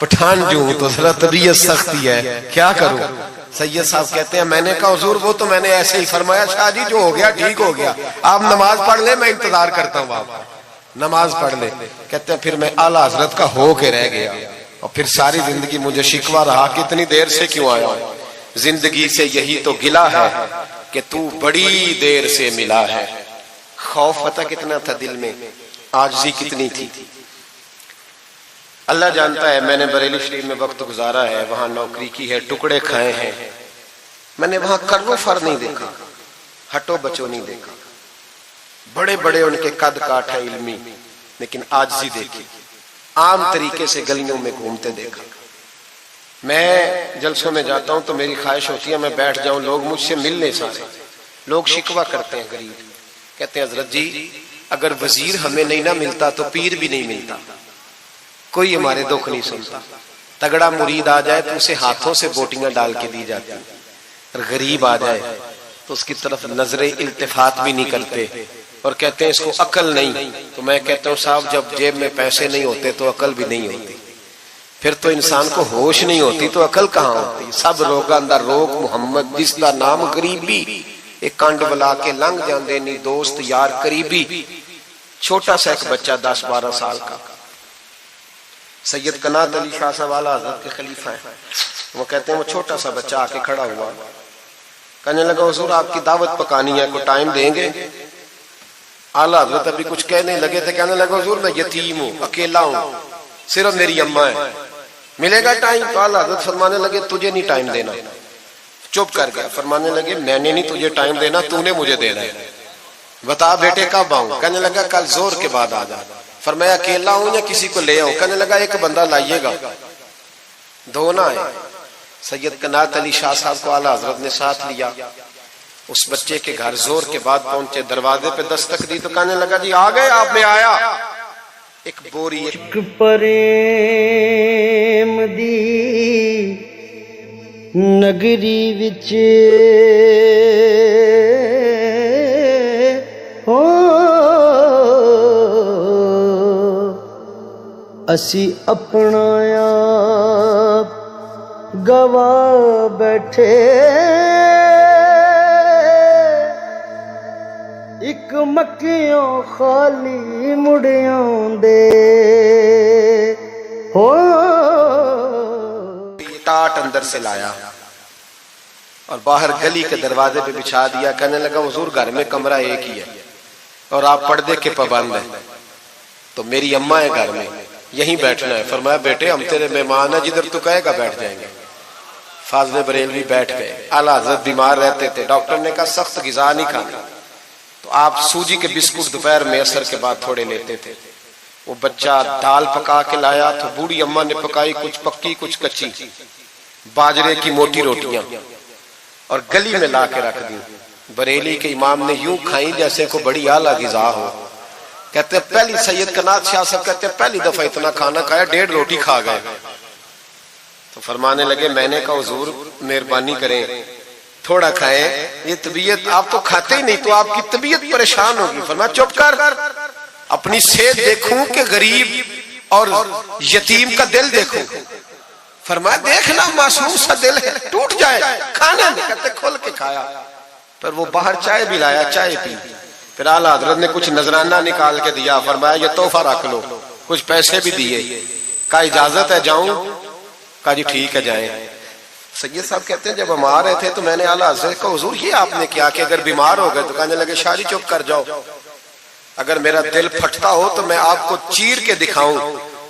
پٹھان جو ہوں تو ذرا طبیعت سختی ہے، کیا کروں؟ سید صاحب کہتے ہیں میں نے کہا حضور وہ تو میں نے ایسے ہی فرمایا، شاہ جی جو ہو گیا ٹھیک ہو گیا، آپ نماز پڑھ لیں میں انتظار کرتا ہوں، آپ نماز پڑھ لیں۔ کہتے ہیں پھر میں اعلیٰ حضرت کا ہو کے رہ گیا، اور پھر ساری زندگی مجھے شکوہ رہا کہ اتنی دیر سے کیوں آیا ہوں، زندگی سے یہی تو گلا ہے کہ تو بڑی دیر سے ملا ہے۔ خوف پتہ کتنا تھا دل میں، عاجزی کتنی تھی۔ اللہ جانتا ہے میں نے بریلی شریف میں وقت گزارا ہے، وہاں نوکری کی ہے، ٹکڑے کھائے ہیں، میں نے وہاں کرو فر نہیں دیکھا، ہٹو بچو نہیں دیکھا، بڑے بڑے ان کے قد کاٹ ہے علمی، لیکن عاجزی دیکھی، عام طریقے سے گلیوں میں گھومتے دیکھا۔ میں جلسوں میں جاتا ہوں تو میری خواہش ہوتی ہے میں بیٹھ جاؤں، لوگ مجھ سے مل نہیں سکتے، لوگ شکوہ کرتے ہیں غریب، کہتے ہیں حضرت جی اگر وزیر ہمیں نہیں نہ ملتا تو پیر بھی نہیں ملتا، کوئی ہمارے دکھ نہیں سنتا، تگڑا مرید آ جائے تو اسے ہاتھوں سے بوٹیاں ڈال کے دی جاتی، اور غریب آ جائے تو اس کی طرف نظر التفات بھی نہیں کرتے، اور کہتے ہیں اس کو عقل نہیں۔ تو میں کہتا ہوں صاحب جب جیب میں پیسے نہیں ہوتے تو عقل بھی نہیں ہوتی، پھر تو انسان کو ہوش نہیں ہوتی تو عقل کہاں ہوتی؟ سب روگاں دا روگ محمد جس دا نام غریبی، ایک کانڈ بلا کے لنگ جاندے نہیں دوست یار قریبی۔ چھوٹا سا ایک بچہ 10-12 سال کا، سید قنات علی شاہ صاحب اعلیٰ حضرت کے خلیفہ ہیں، وہ کہتے ہیں وہ چھوٹا سا بچہ آ کے کھڑا ہوا، کہنے لگا حضور آپ کی دعوت پکانی ہے، کو ٹائم دیں گے؟ اعلیٰ حضرت ابھی کچھ کہنے لگے تھے، کہنے لگا حضور میں یتیم ہوں، اکیلا ہوں، صرف میری اماں ہے، ملے گا ٹائم؟ تو اعلیٰ حضرت فرمانے لگے تجھے نہیں ٹائم دینا، چپ کر گیا، فرمانے لگے میں نے نہیں تجھے ٹائم دینا، تو نے مجھے دینا ہے، بتا بیٹے کب آؤں؟ کہنے لگا کل زور کے بعد آ جا۔ فرمایا اکیلا ہوں یا کسی کو لے آؤں؟ کہنے لگا ایک بندہ لائیے گا، دو نہ آئے۔ سید قنات علی شاہ صاحب کو اعلیٰ حضرت نے ساتھ لیا، اس بچے کے گھر زور کے بعد پہنچے، دروازے پہ دستک دی تو کہنے لگا جی آ گئے آپ؟ میں آیا۔ ایک بوری ایک پریم دی نگری وچ اسی اپنا آپ گوا بیٹھے، ایک مکیوں خالی مڑیاں دے ہو۔ ٹاٹ اندر سے لایا اور باہر گلی کے دروازے پہ بچھا دیا، کہنے لگا حضور گھر میں کمرہ ایک ہی ہے اور آپ پردے کے پابند ہیں، تو میری اماں ہے گھر میں، یہیں بیٹھنا ہے۔ فرمایا بیٹے ہم تیرے مہمان ہیں، جدھر تو کہے گا بیٹھ جائیں گے۔ فاضل بریلوی بیٹھ گئے۔ اعلیٰ حضرت بیمار رہتے تھے، ڈاکٹر نے کہا سخت غذا نہیں کھانا، تو آپ سوجی کے بسکٹ دوپہر میں عصر کے بعد تھوڑے لیتے تھے۔ وہ بچہ دال پکا کے لایا تو بوڑھی اماں نے پکائی، کچھ پکی کچھ کچی، باجرے کی موٹی روٹیاں، اور گلی میں لا کے رکھ دی۔ بریلی کے امام نے یوں کھائیں جیسے کو بڑی اعلیٰ غذا ہو۔ کہتے ہیں پہلی سید قنات شاہ صاحب کہتے ہیں پہلی دفعہ اتنا کھانا کھایا، 1.5 روٹی کھا گئے۔ تو فرمانے لگے میں نے کہا حضور مہربانی کریں تھوڑا کھائیں، یہ طبیعت آپ تو کھاتے ہی نہیں تو آپ کی طبیعت پریشان ہوگی۔ فرمایا چپ کر، اپنی صحت دیکھوں کہ غریب اور یتیم کا دل دیکھوں؟ فرمایا دیکھنا معصوم سا دل ہے، ٹوٹ جائے کھانا نہیں۔ کہتے کھول کے کھایا، پھر وہ باہر چائے بھی لایا، چائے پی، پھر اعلیٰ حضرت نے کچھ نذرانہ نکال کے دیا، فرمایا یہ تحفہ رکھ لو، کچھ پیسے بھی دیے، کہا اجازت ہے جاؤں؟ کہا جی ٹھیک ہے جائیں۔ سید صاحب کہتے ہیں جب ہم آ رہے تھے تو میں نے اعلیٰ حضرت کو حضور یہ آپ نے کیا کہ اگر بیمار ہو گئے؟ تو کہنے لگے شاہ جی چپ کر جاؤ، اگر میرا دل پھٹتا ہو تو میں آپ کو چیر کے دکھاؤں،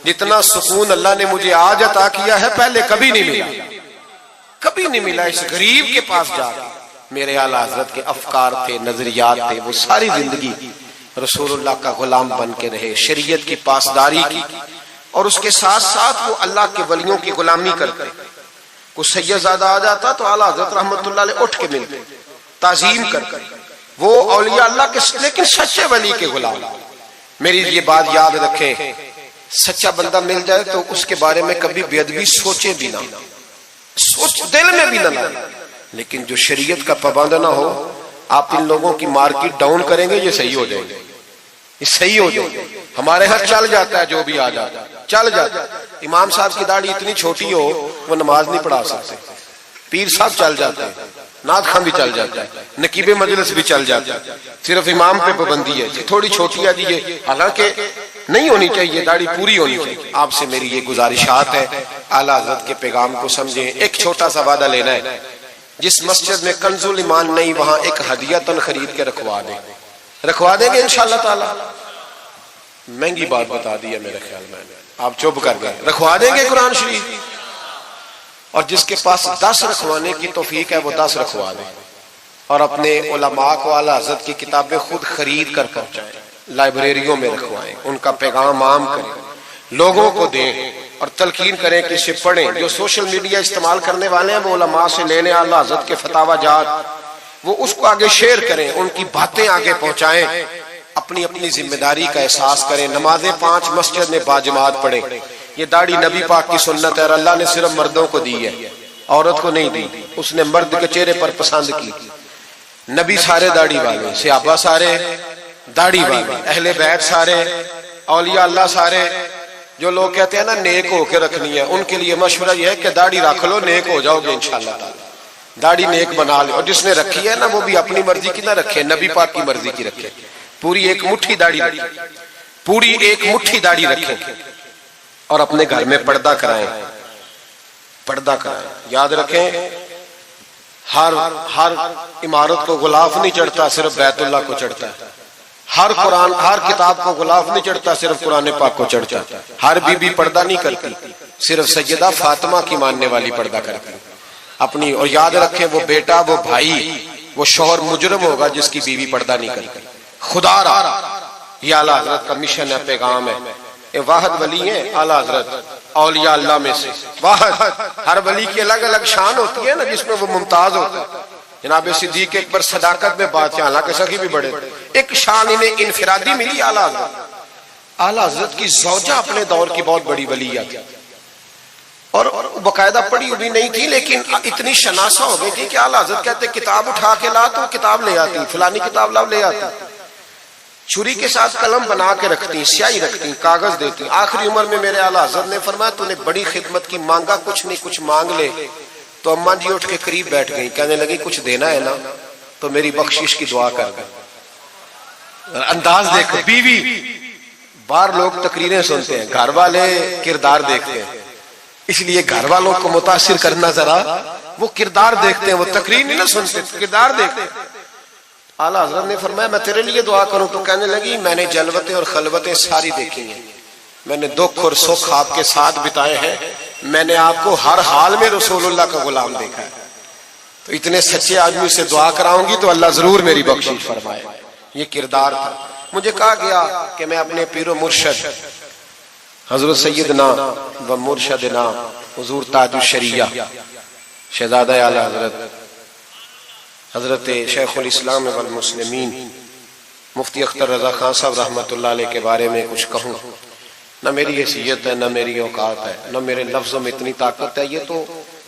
جتنا سکون اللہ نے مجھے آج عطا کیا ہے پہلے کبھی نہیں ملا، کبھی نہیں ملا۔ اس غریب کے پاس جا، میرے اعلیٰ حضرت کے افکار تھے، نظریات تھے، وہ ساری زندگی رسول اللہ کا غلام بن کے رہے، شریعت کی پاسداری کی، اور اس کے ساتھ ساتھ وہ اللہ کے ولیوں کی غلامی کرتے۔ کوئی سید زادہ آ جاتا تو اعلیٰ حضرت رحمت اللہ علیہ اٹھ کے ملتے، تعظیم کرتے، وہ اولیاء اللہ کے لیکن سچے ولی کے غلام۔ میری یہ بات یاد رکھیں، سچا بندہ مل جائے تو اس کے بارے میں کبھی بے ادبی سوچے بھی نہ، سوچ دل میں بھی نہ لائے، لیکن جو شریعت کا پابند نہ ہو، آپ ان لوگوں کی مارکیٹ ڈاؤن کریں گے یہ صحیح ہو جائے گے، یہ صحیح ہو جائے. ہمارے ہاں چل جاتا ہے جو بھی آ جاتا ہے چل جاتا ہے. امام صاحب کی داڑھی اتنی چھوٹی ہو وہ نماز نہیں پڑھا سکتے. پیر صاحب چل جاتے ہیں, نعت خواں بھی چل جاتا ہے, نقیب مجلس بھی چل جاتا ہے, صرف امام پہ پابندی ہے تھوڑی چھوٹی ہے جی یہ, حالانکہ نہیں ہونی چاہیے, داڑھی پوری ہونی چاہیے. آپ سے میری یہ گزارشات ہے, اعلیٰ حضرت کے پیغام کو سمجھیں. ایک چھوٹا سا وعدہ لینا ہے, جس مسجد میں کنز الایمان نہیں وہاں ایک ہدیہ خرید کے رکھوا دیں گے انشاءاللہ تعالی. مہنگی بات بتا دی ہے میرے خیال میں, آپ چپ کر گئے. رکھوا دیں گے قرآن شریف, اور جس کے پاس 10 رکھوانے کی توفیق ہے وہ 10 رکھوا دیں, اور اپنے علماء کو اعلیٰ حضرت کی کتابیں خود خرید کر پہنچائیں, لائبریریوں میں رکھوائیں, ان کا پیغام عام کریں, لوگوں کو دیں اور تلقین کریں کہ اسے پڑھیں. جو سوشل میڈیا استعمال کرنے والے ہیں وہ علماء سے لے لیں اعلیٰ حضرت کے فتاوی جات, وہ اس کو آگے شیئر کریں, ان کی باتیں آگے پہنچائیں, اپنی اپنی ذمہ داری کا احساس کریں. نمازیں 5 مسجد میں باجماعت پڑھیں. یہ داڑھی نبی پاک کی سنت ہے اور اللہ نے صرف مردوں کو دی ہے, عورت کو نہیں دی. اس نے مرد کے چہرے پر پسند کی. نبی سارے داڑھی والے, صحابہ سارے داڑھی والے, اہل بیت سارے, اولیاء اللہ سارے. جو لوگ کہتے ہیں نا نیک ہو کے رکھنی ہے, ان کے لیے مشورہ یہ ہے کہ داڑھی رکھ لو, نیک ہو جاؤ گے انشاءاللہ تعالی. داڑھی نیک بنا لے, اور جس نے رکھی ہے نا وہ بھی اپنی مرضی کی نہ رکھے, نبی پاک کی مرضی کی رکھے. پوری ایک مٹھی داڑھی رکھے, پوری ایک مٹھی داڑھی رکھیں, اور اپنے گھر میں پردہ کرائیں. پردہ کرائیں. یاد رکھیں ہر عمارت کو غلاف نہیں چڑھتا, صرف بیت اللہ کو چڑھتا ہے. ہر قرآن ہر کتاب کو غلاف نہیں چڑھتا, صرف قرآن پاک کو چڑھتا ہے. ہر بی بی پردہ نہیں کرتی, صرف سیدہ فاطمہ کی ماننے والی پردہ کرتی اپنی. اور یاد رکھیں وہ بیٹا, وہ بھائی, وہ شوہر مجرم ہوگا جس کی بیوی پردہ نہیں کرتی. خدا را یہ اعلیٰ حضرت کا مشن ہے, پیغام ہے. یہ واحد ولی ہیں اعلیٰ حضرت اولیاء اللہ میں سے واحد. ہر ولی کی الگ الگ شان ہوتی ہے نا, جس میں وہ ممتاز ہوتا ہے. جناب صدیق اکبر صداقت میں بات ہے, حالانکہ سخی بھی بڑے, ایک شان انہیں انفرادی ملی اعلیٰ حضرت. اعلیٰ حضرت کی زوجہ اپنے دور کی بہت بڑی ولی تھی, اور باقاعدہ پڑھی ہوئی نہیں تھی, لیکن اتنی شناسہ ہو گئی تھی کہ اعلیٰ حضرت کہتے کتاب اٹھا کے لا تو کتاب لے آتی, فلانی کتاب لاؤ لے آتی. چھری کے ساتھ قلم بنا کے رکھتی, سیاہی رکھتی, کاغذ دیتی. آخری عمر میں میرے اعلیٰ حضرت نے فرمایا تو نے بڑی خدمت کی, مانگا کچھ نہیں, کچھ مانگ لے. تو اماں جی اٹھ کے قریب بیٹھ گئی, کہنے لگی کچھ دینا ہے نا تو میری بخشش کی دعا کر دیں. انداز دیکھو, بیوی. باہر لوگ تقریریں سنتے ہیں, گھر والے کردار دیکھتے ہیں, اس لیے گھر والوں کو متاثر کرنا, ذرا وہ کردار دیکھتے ہیں, وہ تقریر نہیں نہ سنتے, کردار دیکھتے ہیں. اعلیٰ حضرت نے فرمایا میں تیرے لیے دعا کروں, تو کہنے لگی میں نے جلوتیں اور خلوتیں ساری دیکھی ہیں, میں نے دکھ اور سکھ آپ کے ساتھ بتائے ہیں, میں نے آپ کو ہر حال میں رسول اللہ کا غلام دیکھا ہے. تو اتنے سچے آدمی سے دعا کراؤں گی تو اللہ ضرور میری بخشش فرمائے. یہ کردار تھا. مجھے کہا گیا کہ میں اپنے پیر و مرشد حضرت سیدنا و مرشدنا حضور تاج الشریعہ شہزادہ اعلیٰ حضرت شیخ الاسلام والمسلمین مفتی اختر رضا خان صاحب رحمۃ اللہ علیہ کے بارے میں کچھ کہوں. نہ میری حیثیت ہے, نہ میری اوقات ہے, نہ میرے لفظوں میں اتنی طاقت ہے. یہ تو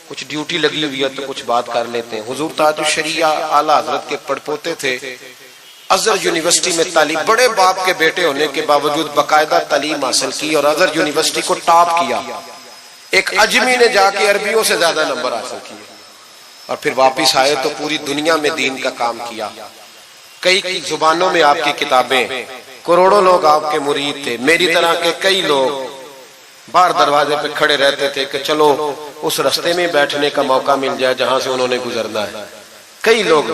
کچھ ڈیوٹی لگی ہوئی ہے تو کچھ بات کر لیتے ہیں. حضور تاج الشریعہ اعلیٰ حضرت کے پڑپوتے تھے. ازہر یونیورسٹی میں تعلیم, بڑے باپ کے بیٹے ہونے کے باوجود باقاعدہ تعلیم حاصل کی اور ازہر یونیورسٹی کو ٹاپ کیا. ایک اجمی نے جا کے عربیوں سے زیادہ نمبر حاصل کیے, اور پھر واپس آئے تو پوری دنیا میں دین کا کام کیا. کئی زبانوں میں آپ کی کتابیں, کروڑوں لوگ آپ کے مرید تھے. میری طرح کے کئی لوگ باہر دروازے پہ کھڑے رہتے تھے کہ چلو اس رستے میں بیٹھنے کا موقع مل جائے جہاں سے انہوں نے گزرنا ہے. کئی لوگ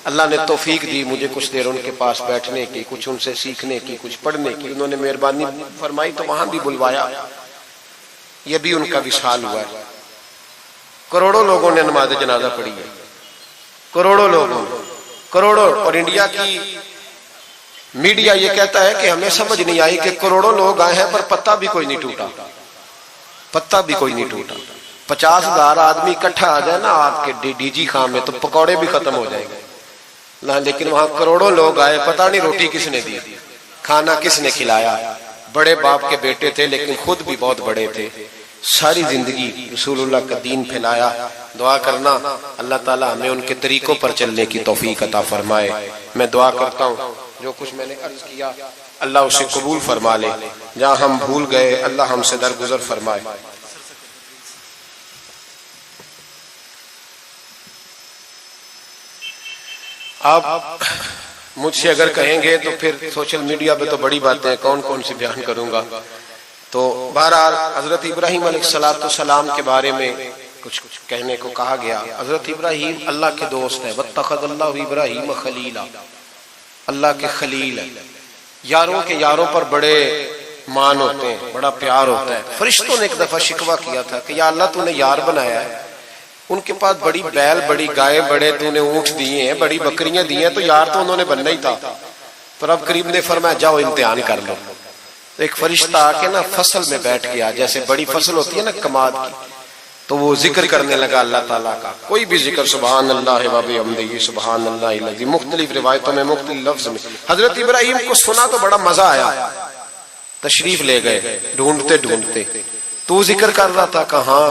اللہ نے توفیق دی مجھے کچھ دیر ان کے پاس بیٹھنے کی, کچھ ان سے سیکھنے کی, کچھ پڑھنے کی. انہوں نے مہربانی فرمائی تو وہاں بھی بلوایا. یہ بھی ان کا وصال ہوا ہے. کروڑوں لوگوں نے نماز جنازہ پڑھی ہے, کروڑوں لوگوں, کروڑوں. اور انڈیا کی میڈیا یہ کہتا ہے کہ ہمیں سمجھ نہیں آئی کہ کروڑوں لوگ آئے ہیں پر پتہ بھی کوئی نہیں ٹوٹا, پتہ بھی کوئی نہیں ٹوٹا. 50,000 آدمی اکٹھا آ جائے نا آپ کے ڈی جی خان میں تو پکوڑے بھی ختم ہو جائیں گے. لیکن وہاں کروڑوں لوگ آئے, پتہ نہیں روٹی کس نے دی, کھانا کس نے کھلایا. بڑے باپ کے بیٹے تھے لیکن خود بھی بہت بڑے تھے. ساری زندگی رسول اللہ کا دین پھیلایا. دعا کرنا اللہ تعالی ہمیں ان کے طریقوں پر چلنے کی توفیق عطا فرمائے. میں دعا کرتا ہوں جو کچھ میں نے عرض کیا اللہ اسے قبول فرما لے، جہاں ہم بھول گئے اللہ ہم سے درگزر فرمائے۔ آپ مجھ سے اگر کہیں گے تو پھر سوشل میڈیا پہ تو بڑی باتیں کون کون سی بیان کروں گا، تو بہرحال حضرت ابراہیم علیہ السلام کے بارے میں کچھ کہنے کو کہا گیا۔ حضرت ابراہیم اللہ کے دوست ہیں، واتخذ اللہ ابراہیم خلیلا، اللہ کے خلیل ہیں، یاروں کے یاروں پر بڑے مان ہوتے ہیں، بڑا پیار ہوتا ہے۔ فرشتوں نے ایک دفعہ شکوہ کیا تھا کہ یا اللہ تو نے یار بنایا ہے، ان کے پاس بڑی بیل بڑی گائے بڑے تو نے اونٹ دیے ہیں، بڑی بکریاں دی ہیں، تو یار تو انہوں نے بننا ہی تھا۔ تو رب کریم نے فرمایا جاؤ امتحان کر لو۔ تو ایک فرشتہ آ کے نا فصل میں بیٹھ گیا، جیسے بڑی فصل ہوتی ہے نا کماد کی، تو وہ ذکر کرنے لگا اللہ تعالیٰ کا، کوئی بھی ذکر، سبحان اللہ و بحمدہ سبحان اللہ العظیم، مختلف روایتوں میں مختلف لفظ میں۔ حضرت ابراہیم کو سنا تو بڑا مزہ آیا، تشریف لے گئے ڈھونڈتے ڈھونڈتے، تو ذکر کر رہا تھا کہاں؟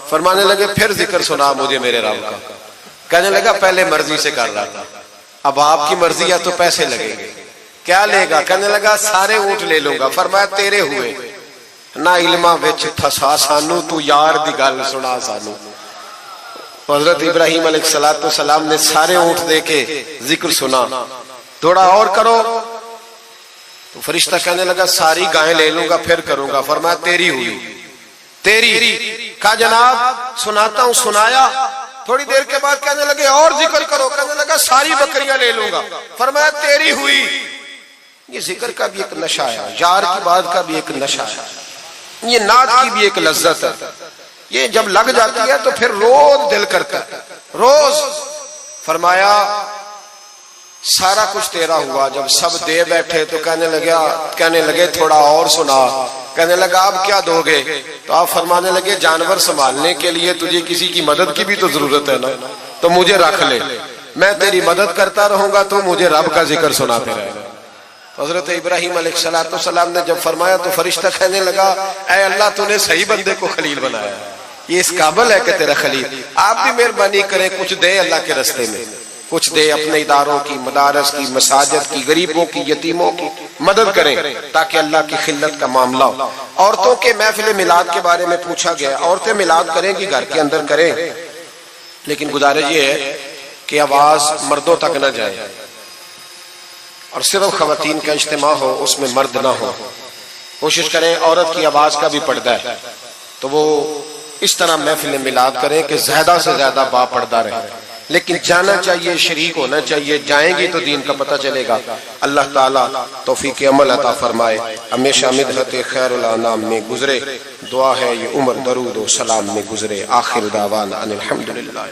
فرمانے لگے پھر ذکر سنا مجھے میرے رب کا۔ کہنے لگا پہلے مرضی سے کر رہا تھا، اب آپ کی مرضی ہے تو پیسے لگیں گے۔ کیا لے گا؟ کہنے لگا سارے اونٹ لے لوں گا۔ فرمایا تیرے ہوئے نہ علماں وچ پھسا سانو، تو یار دی گل سنا سانو۔ حضرت ابراہیم علیہ السلام نے سارے اونٹ دے کے ذکر سنا، تھوڑا اور کرو۔ تو فرشتہ کہنے لگا ساری گائیں لے لوں گا پھر کروں گا۔ فرمایا تیری ہوئی، تیری۔ کہا جناب سناتا ہوں، سنایا۔ تھوڑی دیر کے بعد کہنے لگے اور ذکر کرو، کہنے لگا ساری بکریاں لے لوں گا۔ فرمایا تیری ہوئی۔ یہ ذکر کا بھی ایک نشہ ہے، یار کی بات کا بھی ایک نشہ ہے، یہ نعت کی بھی ایک لذت ہے۔ یہ جب لگ جاتی ہے تو پھر روز دل کرتا ہے، روز۔ فرمایا سارا کچھ تیرا ہوا، جب سب دے بیٹھے تو کہنے لگے تھوڑا اور سنا۔ کہنے لگا آپ کیا دو گے؟ تو آپ فرمانے لگے جانور سنبھالنے کے لیے تجھے کسی کی مدد کی بھی تو ضرورت ہے نا، تو مجھے رکھ لے، میں تیری مدد کرتا رہوں گا تو مجھے رب کا ذکر سناتے رہے گا۔ حضرت ابراہیم علیہ السلام نے جب فرمایا تو فرشتہ کہنے لگا اے اللہ تو نے صحیح بندے کو خلیل بنایا، یہ اس قابل ہے کہ تیرا خلیل۔ آپ بھی مہربانی کریں کچھ دے اللہ کے رستے میں، کچھ دے اپنے اداروں کی، مدارس کی، مساجد کی، غریبوں کی، یتیموں کی مدد کریں تاکہ اللہ کی خلت کا معاملہ ہو۔ عورتوں کے محفل میلاد کے بارے میں پوچھا گیا، عورتیں میلاد کریں گی گھر کے اندر کریں، لیکن گزارش یہ ہے کہ آواز مردوں تک نہ جائے، اور صرف خواتین کا اجتماع ہو، اس میں مرد نہ ہو۔ کوشش کریں عورت کی آواز کا بھی پردہ ہے تو وہ اس طرح محفل میلاد کریں کہ زیادہ سے زیادہ با پردہ رہے، لیکن جانا چاہیے، شریک ہونا چاہیے، جائیں گی تو دین کا پتہ چلے گا۔ اللہ تعالیٰ توفیق عمل عطا فرمائے، ہمیشہ مدحت خیر الانام میں گزرے، دعا ہے یہ عمر درود و سلام میں گزرے۔ آخر دعوانا ان الحمدللہ۔